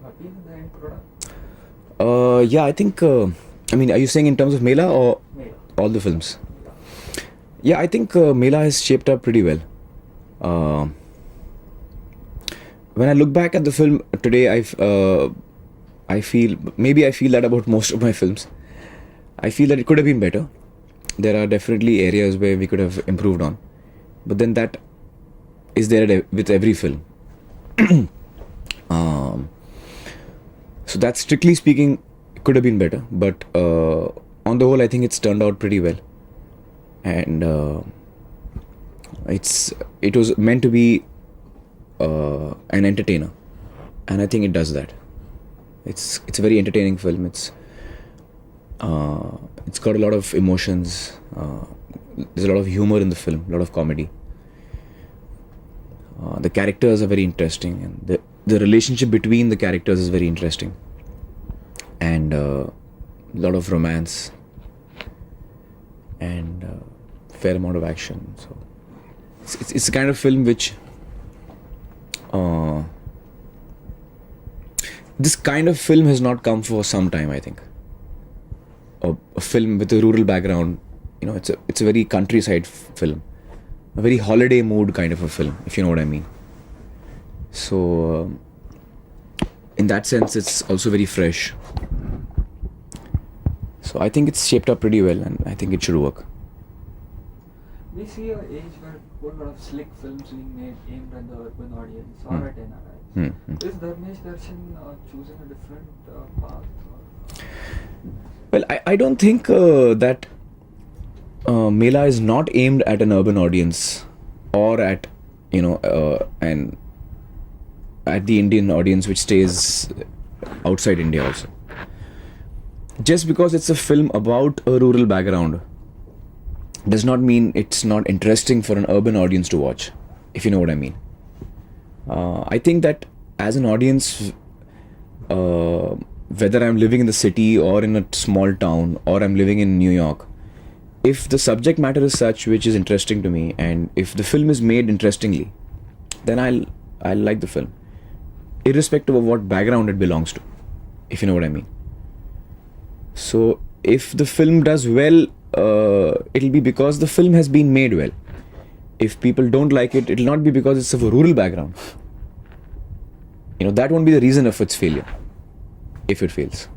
happy with the end product? Yeah, I think. I mean, are you saying in terms of Mela or Mela. all the films? Yeah, I think Mela has shaped up pretty well. When I look back at the film today, I feel that about most of my films. I feel that it could have been better. There are definitely areas where we could have improved on, but then that is there with every film. So that, strictly speaking, could have been better, but on the whole, I think it's turned out pretty well, and it was meant to be an entertainer, and I think it does that. It's a very entertaining film. It's got a lot of emotions. There's a lot of humor in the film, a lot of comedy. The characters are very interesting, and the relationship between the characters is very interesting, and a lot of romance and fair amount of action. So it's the kind of film which this kind of film has not come for some time, I think. A film with a rural background, it's a very countryside film, a very holiday mood kind of a film, if you know what I mean. So in that sense, it's also very fresh. So I think it's shaped up pretty well, and I think it should work. We see an age where a whole lot of slick films being made aimed at the urban audience or at NRIs. Is Dharmesh Darshan choosing a different path? Well, I don't think that Mela is not aimed at an urban audience or at and at the Indian audience which stays outside India also. Just because it's a film about a rural background does not mean it's not interesting for an urban audience to watch, if you know what I mean. I think that as an audience, whether I'm living in the city or in a small town or I'm living in New York, if the subject matter is such which is interesting to me, and if the film is made interestingly, then I'll like the film, irrespective of what background it belongs to, if you know what I mean. So if the film does well, it'll be because the film has been made well. If people don't like it, it'll not be because it's of a rural background. That won't be the reason of its failure, if it fails.